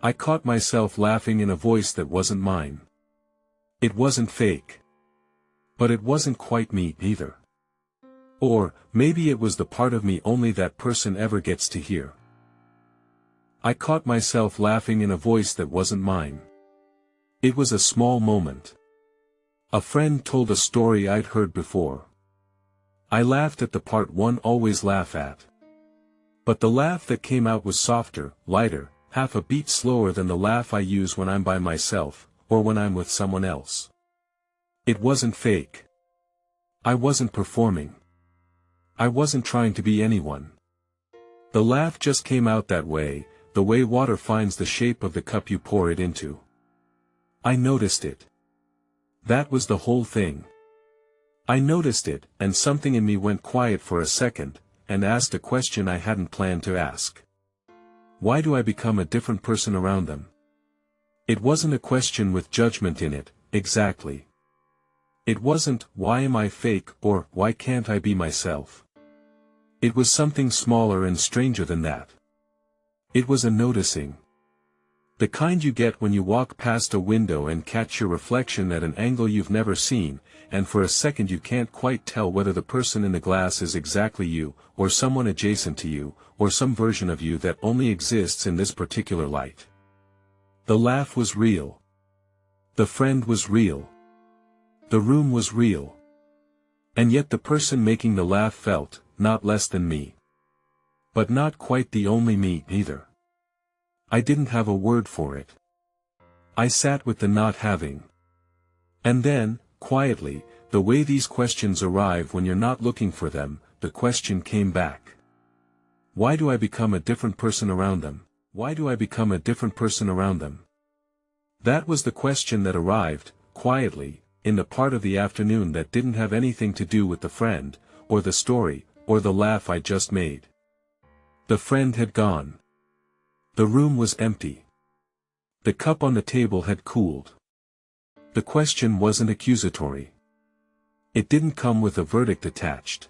I caught myself laughing in a voice that wasn't mine. It wasn't fake. But it wasn't quite me either. Or, maybe it was the part of me only that person ever gets to hear. I caught myself laughing in a voice that wasn't mine. It was a small moment. A friend told a story I'd heard before. I laughed at the part one always laugh at. But the laugh that came out was softer, lighter, half a beat slower than the laugh I use when I'm by myself, or when I'm with someone else. It wasn't fake. I wasn't performing. I wasn't trying to be anyone. The laugh just came out that way, the way water finds the shape of the cup you pour it into. I noticed it. That was the whole thing. I noticed it, and something in me went quiet for a second, and asked a question I hadn't planned to ask. Why do I become a different person around them? It wasn't a question with judgment in it, exactly. It wasn't, why am I fake, or, why can't I be myself? It was something smaller and stranger than that. It was a noticing. The kind you get when you walk past a window and catch your reflection at an angle you've never seen, and for a second you can't quite tell whether the person in the glass is exactly you, or someone adjacent to you, or some version of you that only exists in this particular light. The laugh was real. The friend was real. The room was real. And yet the person making the laugh felt, not less than me. But not quite the only me either. I didn't have a word for it. I sat with the not having. And then, quietly, the way these questions arrive when you're not looking for them, the question came back. Why do I become a different person around them? Why do I become a different person around them? That was the question that arrived, quietly, in the part of the afternoon that didn't have anything to do with the friend, or the story, or the laugh I just made. The friend had gone. The room was empty. The cup on the table had cooled. The question wasn't accusatory. It didn't come with a verdict attached.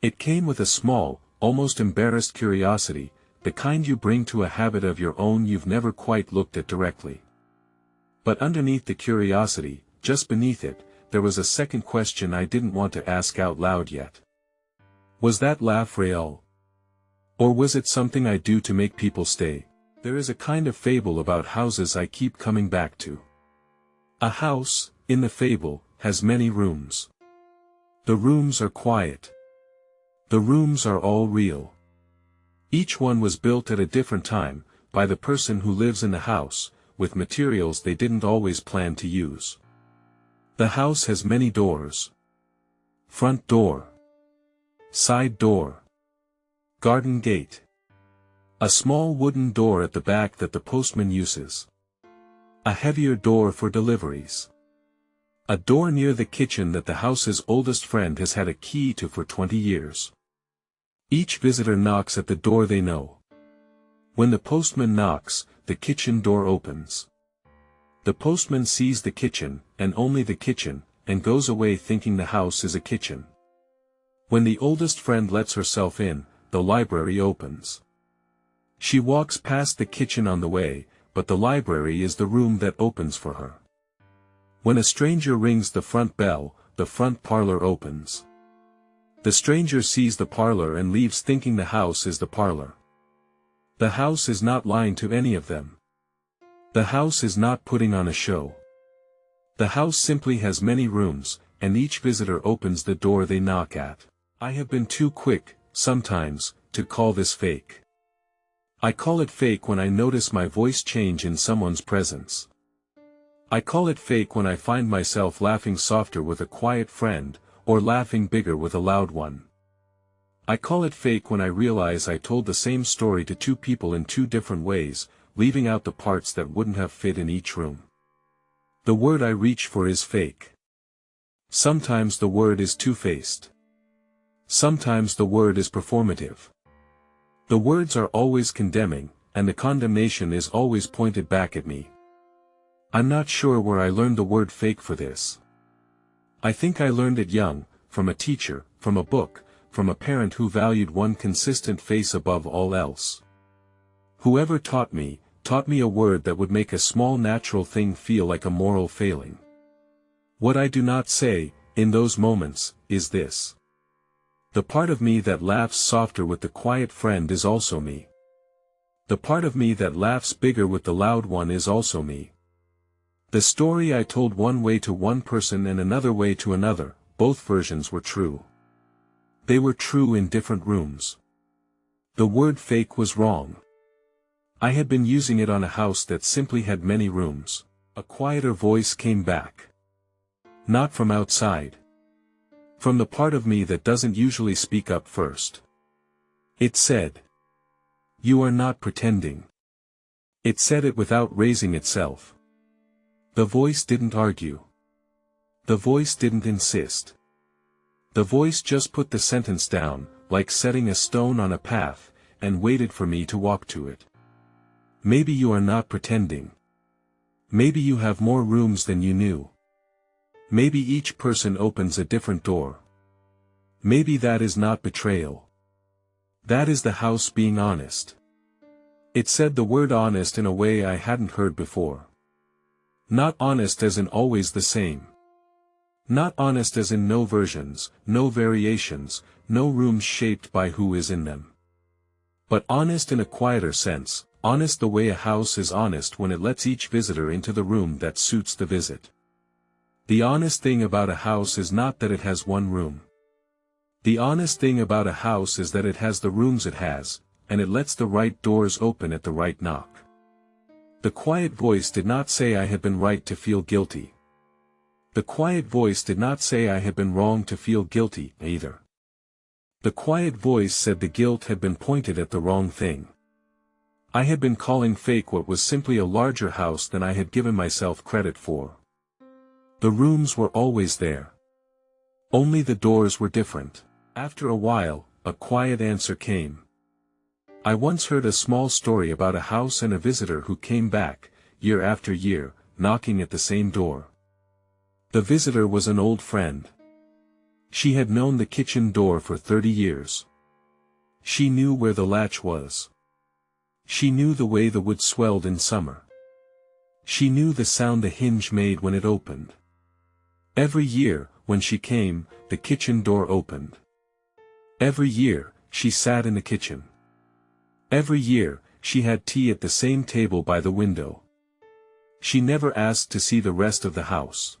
It came with a small, almost embarrassed curiosity, the kind you bring to a habit of your own you've never quite looked at directly. But underneath the curiosity, just beneath it, there was a second question I didn't want to ask out loud yet. Was that laugh real? Or was it something I do to make people stay? There is a kind of fable about houses I keep coming back to. A house, in the fable, has many rooms. The rooms are quiet. The rooms are all real. Each one was built at a different time, by the person who lives in the house, with materials they didn't always plan to use. The house has many doors. Front door. Side door. Garden gate. A small wooden door at the back that the postman uses. A heavier door for deliveries. A door near the kitchen that the house's oldest friend has had a key to for 20 years. Each visitor knocks at the door they know. When the postman knocks, the kitchen door opens. The postman sees the kitchen, and only the kitchen, and goes away thinking the house is a kitchen. When the oldest friend lets herself in, the library opens. She walks past the kitchen on the way, but the library is the room that opens for her. When a stranger rings the front bell, the front parlor opens. The stranger sees the parlor and leaves thinking the house is the parlor. The house is not lying to any of them. The house is not putting on a show. The house simply has many rooms, and each visitor opens the door they knock at. I have been too quick, sometimes, to call this fake. I call it fake when I notice my voice change in someone's presence. I call it fake when I find myself laughing softer with a quiet friend, or laughing bigger with a loud one. I call it fake when I realize I told the same story to two people in two different ways, leaving out the parts that wouldn't have fit in each room. The word I reach for is fake. Sometimes the word is two-faced. Sometimes the word is performative. The words are always condemning, and the condemnation is always pointed back at me. I'm not sure where I learned the word fake for this. I think I learned it young, from a teacher, from a book, from a parent who valued one consistent face above all else. Whoever taught me, taught me a word that would make a small natural thing feel like a moral failing. What I do not say, in those moments, is this. The part of me that laughs softer with the quiet friend is also me. The part of me that laughs bigger with the loud one is also me. The story I told one way to one person and another way to another, both versions were true. They were true in different rooms. The word fake was wrong. I had been using it on a house that simply had many rooms. A quieter voice came back. Not from outside. From the part of me that doesn't usually speak up first. It said, "You are not pretending." It said it without raising itself. The voice didn't argue. The voice didn't insist. The voice just put the sentence down, like setting a stone on a path, and waited for me to walk to it. Maybe you are not pretending. Maybe you have more rooms than you knew. Maybe each person opens a different door. Maybe that is not betrayal. That is the house being honest. It said the word honest in a way I hadn't heard before. Not honest as in always the same. Not honest as in no versions, no variations, no rooms shaped by who is in them. But honest in a quieter sense, honest the way a house is honest when it lets each visitor into the room that suits the visit. The honest thing about a house is not that it has one room. The honest thing about a house is that it has the rooms it has, and it lets the right doors open at the right knock. The quiet voice did not say I had been right to feel guilty. The quiet voice did not say I had been wrong to feel guilty, either. The quiet voice said the guilt had been pointed at the wrong thing. I had been calling fake what was simply a larger house than I had given myself credit for. The rooms were always there. Only the doors were different. After a while, a quiet answer came. I once heard a small story about a house and a visitor who came back, year after year, knocking at the same door. The visitor was an old friend. She had known the kitchen door for 30 years. She knew where the latch was. She knew the way the wood swelled in summer. She knew the sound the hinge made when it opened. Every year, when she came, the kitchen door opened. Every year, she sat in the kitchen. Every year, she had tea at the same table by the window. She never asked to see the rest of the house.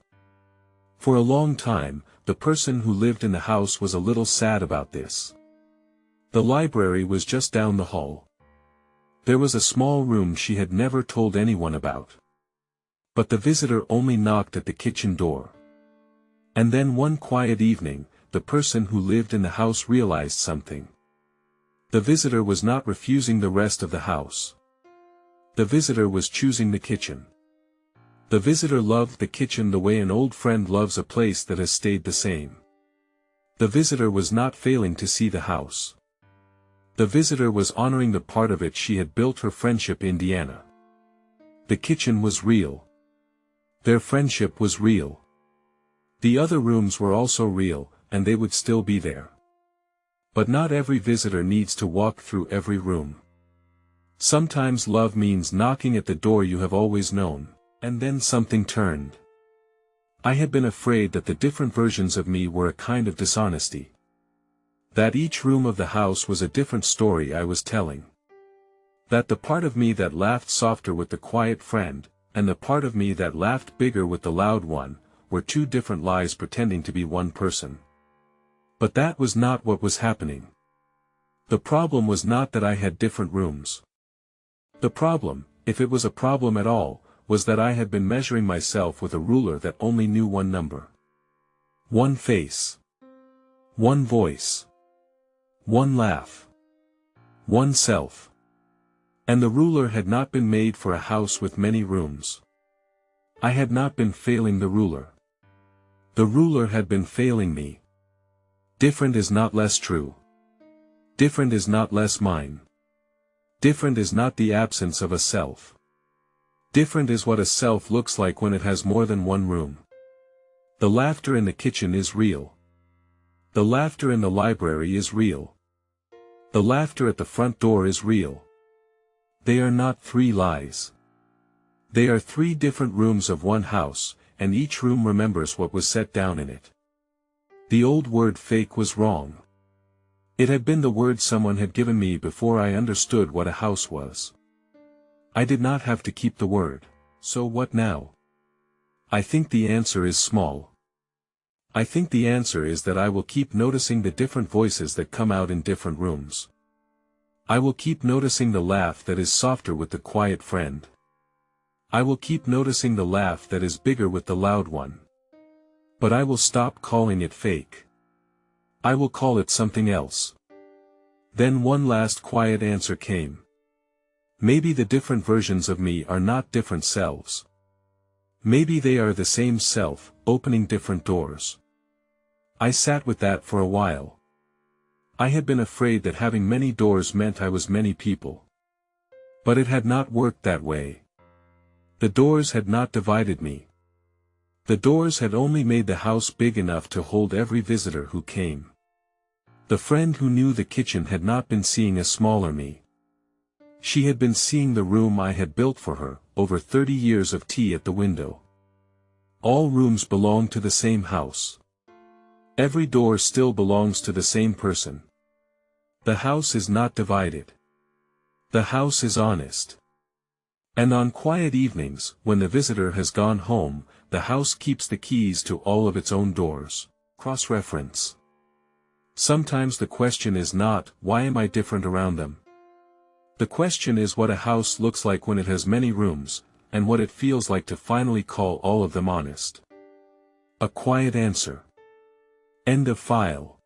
For a long time, the person who lived in the house was a little sad about this. The library was just down the hall. There was a small room she had never told anyone about. But the visitor only knocked at the kitchen door. And then one quiet evening, the person who lived in the house realized something. The visitor was not refusing the rest of the house. The visitor was choosing the kitchen. The visitor loved the kitchen the way an old friend loves a place that has stayed the same. The visitor was not failing to see the house. The visitor was honoring the part of it she had built her friendship in Indiana. The kitchen was real. Their friendship was real. The other rooms were also real, and they would still be there. But not every visitor needs to walk through every room. Sometimes love means knocking at the door you have always known, and then something turned. I had been afraid that the different versions of me were a kind of dishonesty. That each room of the house was a different story I was telling. That the part of me that laughed softer with the quiet friend, and the part of me that laughed bigger with the loud one, were two different lies pretending to be one person. But that was not what was happening. The problem was not that I had different rooms. The problem, if it was a problem at all, was that I had been measuring myself with a ruler that only knew one number. One face. One voice. One laugh. One self. And the ruler had not been made for a house with many rooms. I had not been failing the ruler. The ruler had been failing me. Different is not less true. Different is not less mine. Different is not the absence of a self. Different is what a self looks like when it has more than one room. The laughter in the kitchen is real. The laughter in the library is real. The laughter at the front door is real. They are not 3 lies. They are 3 different rooms of one house, and each room remembers what was set down in it. The old word fake was wrong. It had been the word someone had given me before I understood what a house was. I did not have to keep the word, so what now? I think the answer is small. I think the answer is that I will keep noticing the different voices that come out in different rooms. I will keep noticing the laugh that is softer with the quiet friend. I will keep noticing the laugh that is bigger with the loud one. But I will stop calling it fake. I will call it something else. Then one last quiet answer came. Maybe the different versions of me are not different selves. Maybe they are the same self, opening different doors. I sat with that for a while. I had been afraid that having many doors meant I was many people. But it had not worked that way. The doors had not divided me. The doors had only made the house big enough to hold every visitor who came. The friend who knew the kitchen had not been seeing a smaller me. She had been seeing the room I had built for her, over 30 years of tea at the window. All rooms belong to the same house. Every door still belongs to the same person. The house is not divided. The house is honest. And on quiet evenings, when the visitor has gone home, the house keeps the keys to all of its own doors. Cross-reference. Sometimes the question is not, why am I different around them? The question is what a house looks like when it has many rooms, and what it feels like to finally call all of them honest. A quiet answer. End of file.